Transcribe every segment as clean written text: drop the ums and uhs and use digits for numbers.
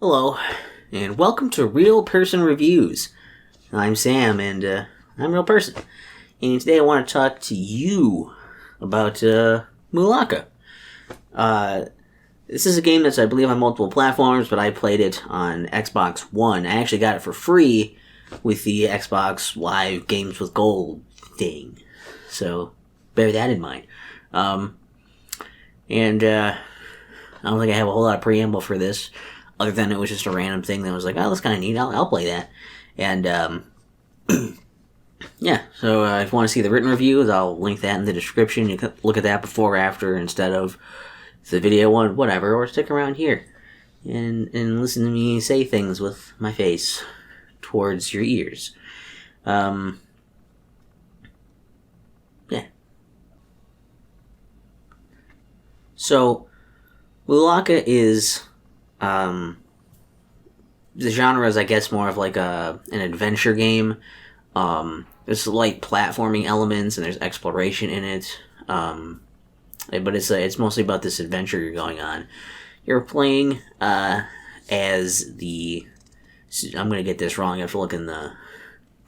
Hello, and welcome to Real Person Reviews. I'm Sam, and I'm a real person. And today I want to talk to you about Mulaka. This is a game that's, I believe, on multiple platforms, but I played it on Xbox One. I actually got it for free with the Xbox Live Games with Gold thing. So, bear that in mind. I don't think I have a whole lot of preamble for this, other than it was just a random thing that was like, oh, that's kind of neat, I'll play that. And, yeah, so if you want to see the written reviews, I'll link that in the description. You can look at that before or after instead of the video one, whatever, or stick around here and listen to me say things with my face towards your ears. Yeah. So, Mulaka is, the genre is, I guess, more of like an adventure game. There's light platforming elements and there's exploration in it. But it's mostly about this adventure you're going on. You're playing as the... I'm going to get this wrong. You have to look in the...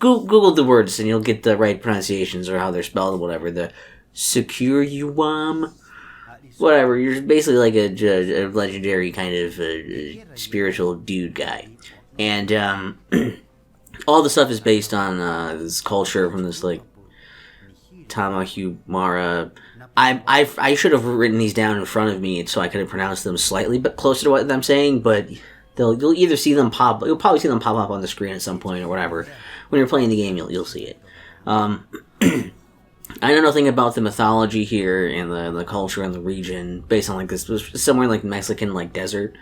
Google the words and you'll get the right pronunciations or how they're spelled or whatever. The Securiuam... Whatever, you're basically like a legendary kind of spiritual dude guy. And all the stuff is based on this culture from this, like, Tamahumara. I should have written these down in front of me so I could have pronounced them slightly but closer to what I'm saying, but you'll either see them you'll probably see them pop up on the screen at some point or whatever. When you're playing the game, you'll see it. I know nothing about the mythology here and the culture and the region based on like this somewhere in like Mexican like desert,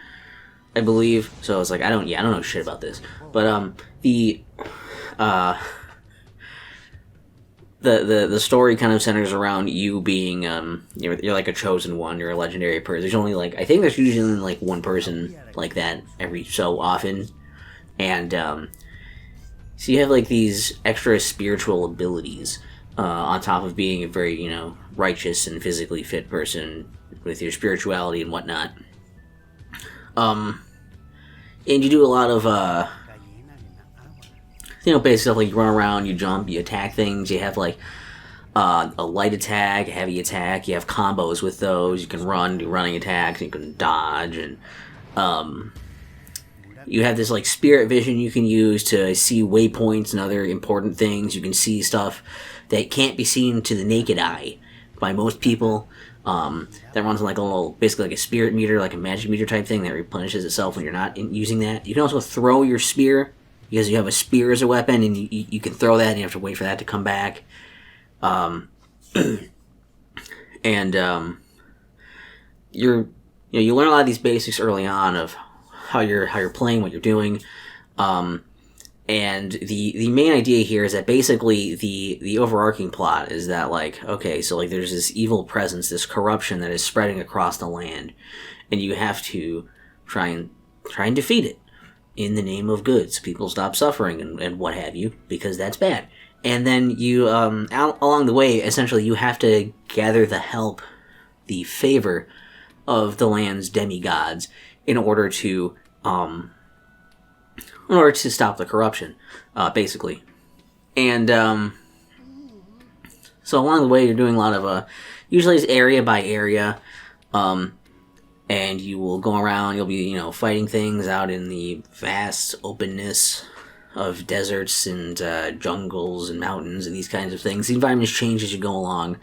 I believe. So I was like, I don't know shit about this. But the story kind of centers around you being you're like a chosen one, you're a legendary person. There's only like I think there's usually like one person like that every so often, and so you have like these extra spiritual abilities. On top of being a very, righteous and physically fit person with your spirituality and whatnot. And you do a lot of, basic stuff like you run around, you jump, you attack things, you have like a light attack, a heavy attack, you have combos with those, you can run, do running attacks, you can dodge, and you have this like spirit vision you can use to see waypoints and other important things. You can see stuff that can't be seen to the naked eye by most people. That runs on like a little, basically like a spirit meter, like a magic meter type thing that replenishes itself when you're not using that. You can also throw your spear because you have a spear as a weapon, and you can throw that and you have to wait for that to come back. You learn a lot of these basics early on of how you're playing, what you're doing. And the main idea here is that basically the overarching plot is that, like, okay, so like there's this evil presence, this corruption that is spreading across the land, and you have to try and defeat it in the name of good, so people stop suffering and what have you, because that's bad. And then you along the way, essentially, you have to gather the help, the favor of the land's demigods in order to stop the corruption, basically. And so along the way, you're doing a lot of usually it's area by area, and you will go around. You'll be fighting things out in the vast openness of deserts and jungles and mountains and these kinds of things. The environments change as you go along.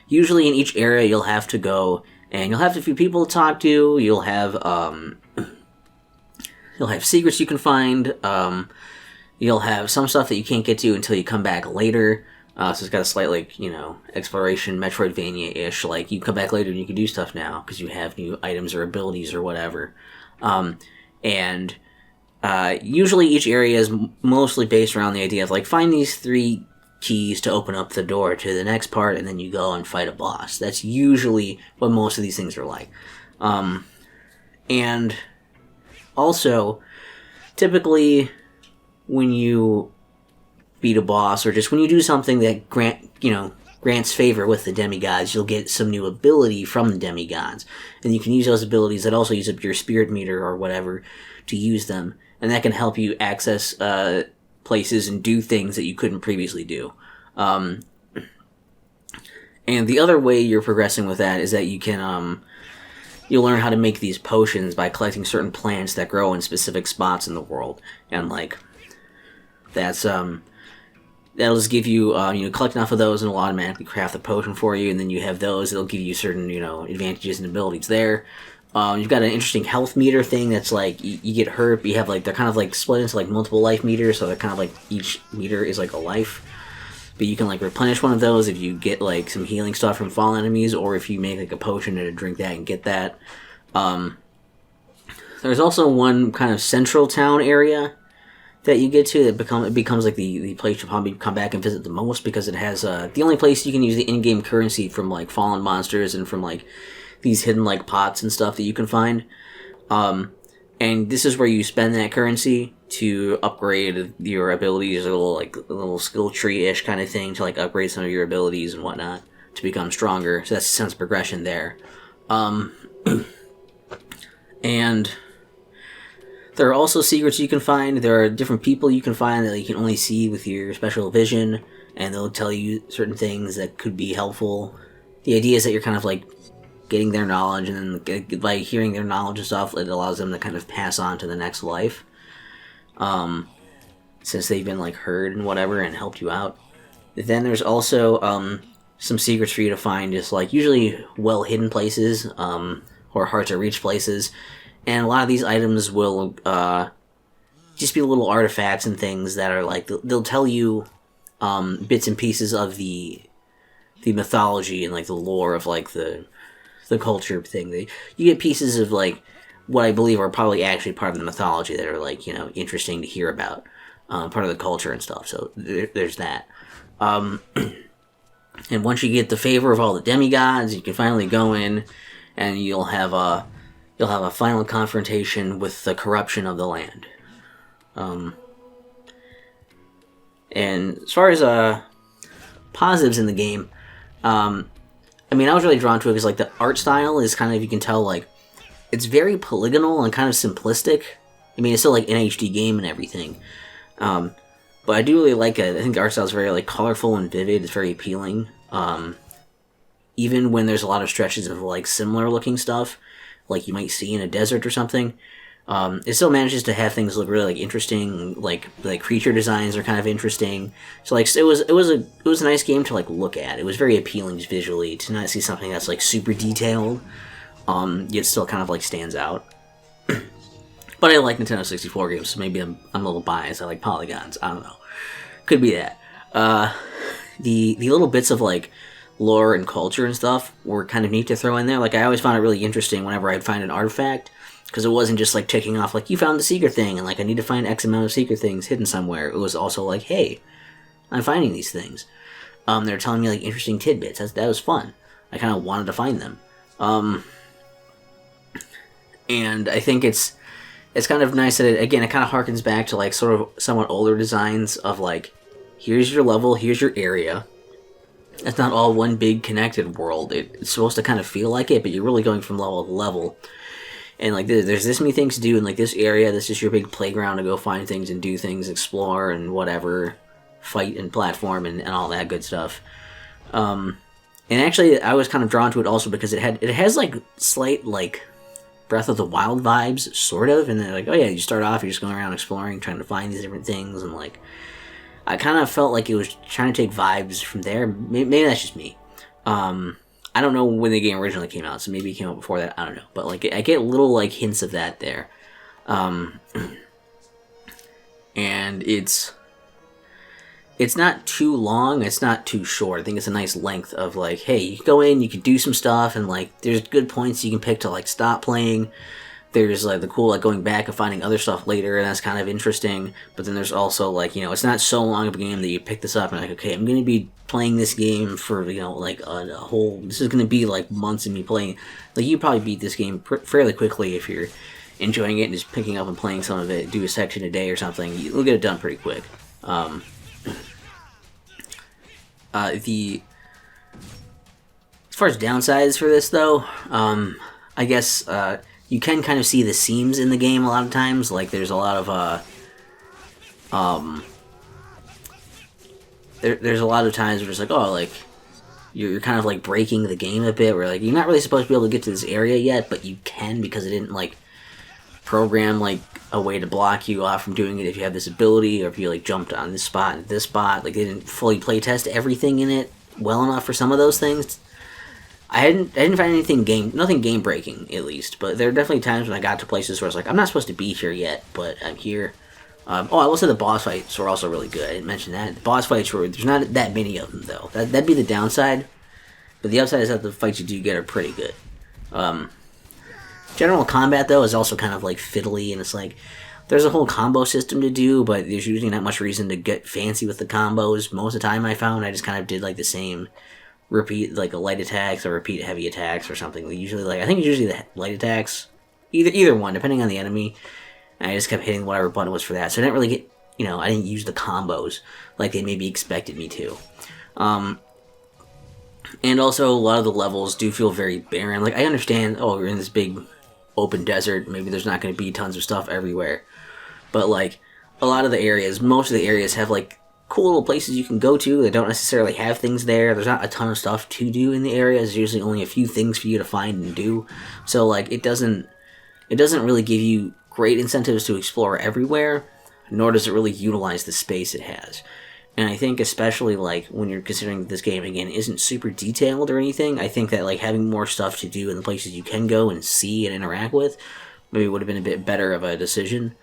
Usually in each area, you'll have to go and you'll have a few people to talk to. You'll have secrets you can find. You'll have some stuff that you can't get to until you come back later. So it's got a slight, like, exploration, Metroidvania-ish. Like, you come back later and you can do stuff now because you have new items or abilities or whatever. Usually each area is mostly based around the idea of, like, find these 3 keys to open up the door to the next part, and then you go and fight a boss. That's usually what most of these things are like. And also, typically, when you beat a boss, or just when you do something that grants favor with the demigods, you'll get some new ability from the demigods. And you can use those abilities that also use up your spirit meter or whatever to use them. And that can help you access places and do things that you couldn't previously do. And the other way you're progressing with that is that you can you'll learn how to make these potions by collecting certain plants that grow in specific spots in the world. And like that's that'll just give you collect enough of those and it'll automatically craft the potion for you, and then you have those, it'll give you certain advantages and abilities there. You've got an interesting health meter thing that's like you get hurt, but you have like they're kind of like split into like multiple life meters, so they're kind of like each meter is like a life. But you can like replenish one of those if you get like some healing stuff from fallen enemies, or if you make like a potion and drink that and get that. There's also one kind of central town area that you get to that becomes like the place you probably come back and visit the most, because it has the only place you can use the in-game currency from like fallen monsters and from like these hidden like pots and stuff that you can find. And this is where you spend that currency to upgrade your abilities, a little skill tree-ish kind of thing to like upgrade some of your abilities and whatnot to become stronger. So that's a sense of progression there. And there are also secrets you can find. There are different people you can find that you can only see with your special vision, and they'll tell you certain things that could be helpful. The idea is that you're kind of like getting their knowledge, and then by hearing their knowledge and stuff, it allows them to kind of pass on to the next life. Since they've been like heard and whatever and helped you out. Then there's also some secrets for you to find, just like usually well hidden places, or hard to reach places. And a lot of these items will just be little artifacts and things that are like they'll tell you bits and pieces of the mythology and like the lore of like the culture thing. You get pieces of like what I believe are probably actually part of the mythology that are like interesting to hear about, part of the culture and stuff. So there's that. And once you get the favor of all the demigods, you can finally go in, and you'll have a final confrontation with the corruption of the land. And as far as positives in the game, I was really drawn to it because like the art style is kind of, you can tell like it's very polygonal and kind of simplistic. It's still like an HD game and everything, but I do really like it. I think the art style is very like colorful and vivid. It's very appealing. Even when there's a lot of stretches of like similar looking stuff, like you might see in a desert or something, it still manages to have things look really like interesting. Like creature designs are kind of interesting. So like it was a nice game to like look at. It was very appealing just visually to not see something that's like super detailed. Yet still kind of like stands out. But I like Nintendo 64 games, so maybe I'm a little biased. I like polygons. I don't know. Could be that. The little bits of like lore and culture and stuff were kind of neat to throw in there. Like I always found it really interesting whenever I'd find an artifact, because it wasn't just like ticking off like you found the secret thing and like I need to find X amount of secret things hidden somewhere. It was also like, hey, I'm finding these things. They're telling me like interesting tidbits. That was fun. I kind of wanted to find them. And I think it's kind of nice that it kind of harkens back to like sort of somewhat older designs of like, here's your level, here's your area. It's not all one big connected world. It's supposed to kind of feel like it, but you're really going from level to level. And like there's this many things to do in like this area. This is your big playground to go find things and do things, explore and whatever, fight and platform and all that good stuff. And actually, I was kind of drawn to it also because it has like slight like Breath of the Wild vibes, sort of. And then like, oh yeah, you start off, you're just going around exploring, trying to find these different things, and like I kind of felt like it was trying to take vibes from there. Maybe that's just me. I don't know when the game originally came out, so maybe it came out before that. I don't know, but like I get little like hints of that there. And it's not too long, it's not too short. I think it's a nice length of like, hey, you can go in, you can do some stuff, and like there's good points you can pick to like stop playing. There's like the cool like going back and finding other stuff later, and that's kind of interesting. But then there's also like, it's not so long of a game that you pick this up and like, okay, I'm gonna be playing this game for like a whole, this is gonna be like months of me playing. Like you probably beat this game fairly quickly if you're enjoying it and just picking up and playing some of it. Do a section a day or something, you'll get it done pretty quick. far as downsides for this, though, I guess you can kind of see the seams in the game a lot of times. Like, there's a lot of there's a lot of times where it's like, oh, like you're kind of like breaking the game a bit. Where like you're not really supposed to be able to get to this area yet, but you can because it didn't like program like a way to block you off from doing it if you have this ability, or if you like jumped on this spot and this spot. Like they didn't fully playtest everything in it well enough for some of those things. I didn't find nothing game breaking at least, but there are definitely times when I got to places where I was like, I'm not supposed to be here yet, but I'm here. I will say the boss fights were also really good. I didn't mention that. The boss fights there's not that many of them though. That'd be the downside, but the upside is that the fights you do get are pretty good. General combat though is also kind of like fiddly, and it's like there's a whole combo system to do, but there's usually not much reason to get fancy with the combos. Most of the time I found I just kind of did like the same repeat like light attacks or repeat heavy attacks or something. Usually like I think it's usually the light attacks, either one depending on the enemy. And I just kept hitting whatever button was for that, so I didn't really get I didn't use the combos like they maybe expected me to. And also a lot of the levels do feel very barren. Like I understand, we're in this big open desert, maybe there's not going to be tons of stuff everywhere, but like a lot of the areas, most of the areas have like cool little places you can go to that don't necessarily have things there. There's not a ton of stuff to do in the areas. There's usually only a few things for you to find and do. So like it doesn't really give you great incentives to explore everywhere, nor does it really utilize the space it has. And I think especially like when you're considering this game again isn't super detailed or anything, I think that like having more stuff to do in the places you can go and see and interact with maybe would have been a bit better of a decision.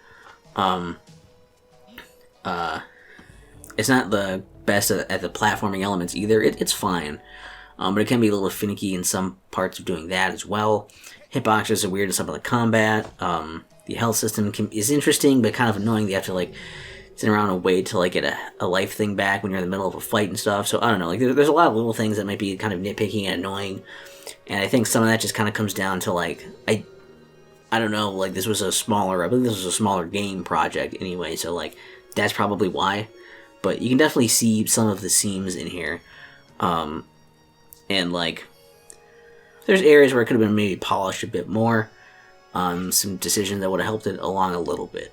It's not the best at the platforming elements either. It's fine, but it can be a little finicky in some parts of doing that as well. Hitboxes are weird in some of the combat. The health system is interesting, but kind of annoying. You have to like sit around and wait to like get a life thing back when you're in the middle of a fight and stuff. So I don't know. Like there's a lot of little things that might be kind of nitpicky and annoying, and I think some of that just kind of comes down to like I don't know. Like I believe this was a smaller game project anyway. So like that's probably why. But you can definitely see some of the seams in here. And, like, there's areas where it could have been maybe polished a bit more. Some decisions that would have helped it along a little bit.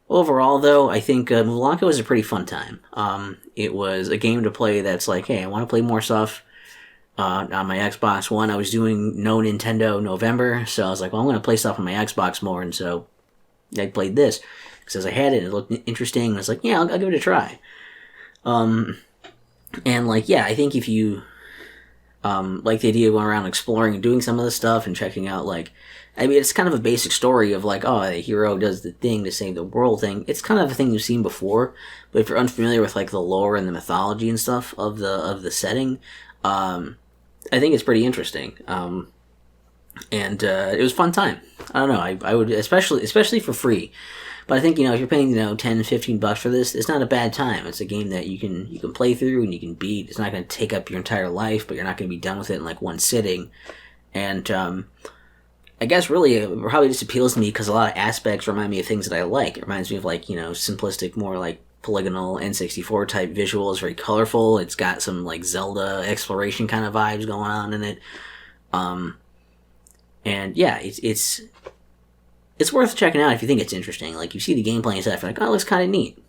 Overall, though, I think Mulaka was a pretty fun time. It was a game to play that's like, hey, I want to play more stuff. On my Xbox One, I was doing no Nintendo November, so I was like, well, I'm going to play stuff on my Xbox more, and so I played this. Because I had it, it looked interesting, and I was like, yeah, I'll give it a try. And, like, yeah, I think if you like the idea of going around exploring and doing some of this stuff and checking out, like, I mean, it's kind of a basic story of, like, oh, the hero does the thing to save the world thing. It's kind of a thing you've seen before, but if you're unfamiliar with, like, the lore and the mythology and stuff of the setting, I think it's pretty interesting, and it was a fun time. I don't know, I would, especially for free, but I think, if you're paying, $10-15 for this, it's not a bad time. It's a game that you can play through and you can beat. It's not going to take up your entire life, but you're not going to be done with it in, like, one sitting, and, I guess really it probably just appeals to me because a lot of aspects remind me of things that I like. It reminds me of, like, simplistic, more, like, polygonal N64 type visuals, very colorful. It's got some like Zelda exploration kind of vibes going on in it. And yeah, it's worth checking out if you think it's interesting. Like you see the gameplay and stuff, you're like, oh, it looks kind of neat.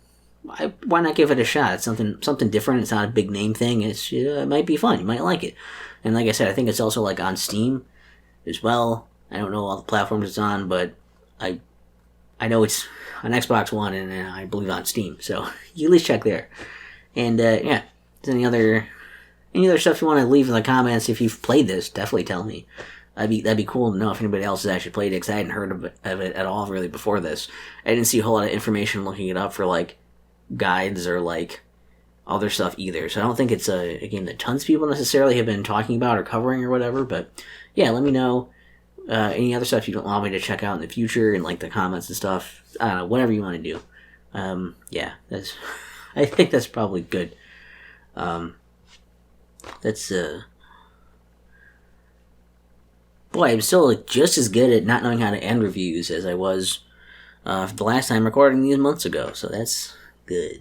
Why not give it a shot? It's something different. It's not a big name thing. It might be fun. You might like it. And like I said, I think it's also like on Steam as well. I don't know all the platforms it's on, but I know it's on Xbox One and I believe on Steam, so you at least check there. And yeah, is any other stuff you want to leave in the comments if you've played this? Definitely tell me. That'd be cool to know if anybody else has actually played it, because I hadn't heard of it at all really before this. I didn't see a whole lot of information looking it up for like guides or like other stuff either. So I don't think it's a game that tons of people necessarily have been talking about or covering or whatever. But yeah, let me know. Any other stuff you don't want me to check out in the future in like the comments and stuff. I don't know, whatever you want to do. Yeah, I think that's probably good. boy, I'm still like just as good at not knowing how to end reviews as I was the last time recording these months ago. So that's good.